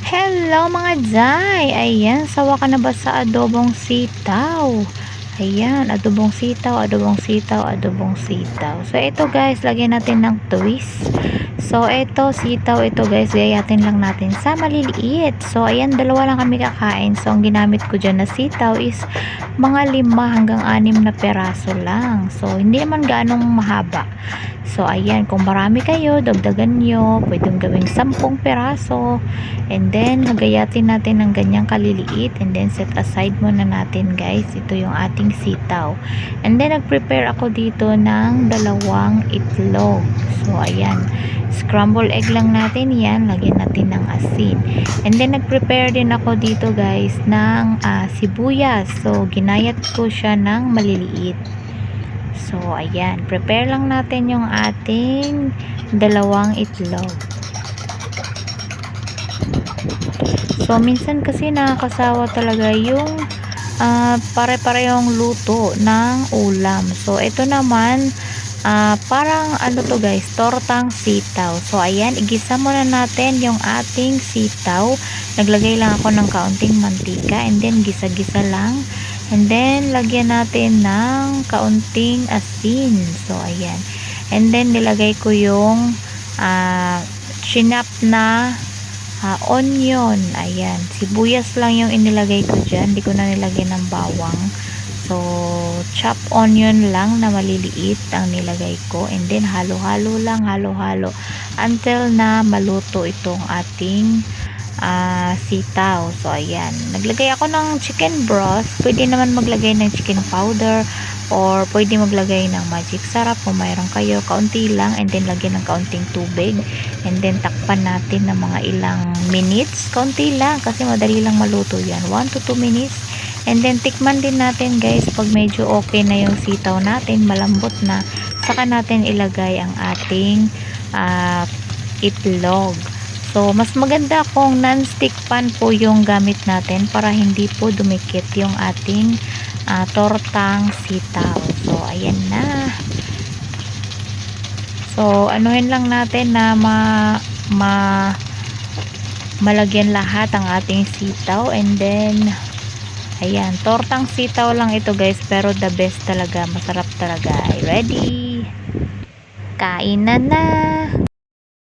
Hello mga Jai! Ayan, sawa ka na ba sa adobong sitaw? Ayan, adobong sitaw, adobong sitaw, adobong sitaw. So, ito guys, lagyan natin ng twist. So, ito sitaw, ito guys, gayatin lang natin sa maliliit. So, ayan, dalawa lang kami kakain. So, ang ginamit ko dyan na sitaw is mga 5 hanggang 6 na peraso lang. So, hindi naman ganong mahaba. So, ayan, kung marami kayo, dagdagan nyo. Pwedeng gawing 10 peraso. And then, hagayatin natin ng ganyang kaliliit. And then, set aside muna natin, guys. Ito yung ating sitaw. And then, nag-prepare ako dito ng 2 itlog. So, ayan. Scramble egg lang natin yan. Lagyan natin ng asin. And then, nag-prepare din ako dito, guys, ng sibuyas. So, ginayat ko siya ng maliliit. So, ayan. Prepare lang natin yung ating 2 itlog. So, minsan kasi nakakasawa talaga yung pare-parehong luto ng ulam. So, ito naman, parang ano to guys, tortang sitaw. So, ayan. Igisa muna natin yung ating sitaw. Naglagay lang ako ng kaunting mantika. And then, gisa-gisa lang. And then, lagyan natin ng kaunting asin. So, ayan. And then, nilagay ko yung chinap na onion. Ayan. Sibuyas lang yung inilagay ko dyan. Hindi ko na nilagay ng bawang. So, chop onion lang na maliliit ang nilagay ko. And then, halo-halo lang. Halo-halo. Until na maluto itong ating sitaw. So, ayan. Naglagay ako ng chicken broth. Pwede naman maglagay ng chicken powder or pwede maglagay ng magic sarap kung mayroon kayo. Kaunti lang and then lagyan ng kaunting tubig and then takpan natin ng mga ilang minutes. Kaunti lang kasi madali lang maluto yan. 1 to 2 minutes. And then tikman din natin guys pag medyo okay na yung sitaw natin, malambot na, saka natin ilagay ang ating itlog. So, mas maganda kung non-stick pan po yung gamit natin para hindi po dumikit yung ating tortang sitaw. So, ayan na. So, anuhin lang natin na malagyan lahat ang ating sitaw. And then, ayan. Tortang sitaw lang ito guys. Pero the best talaga. Masarap talaga. Ready? Kain na na!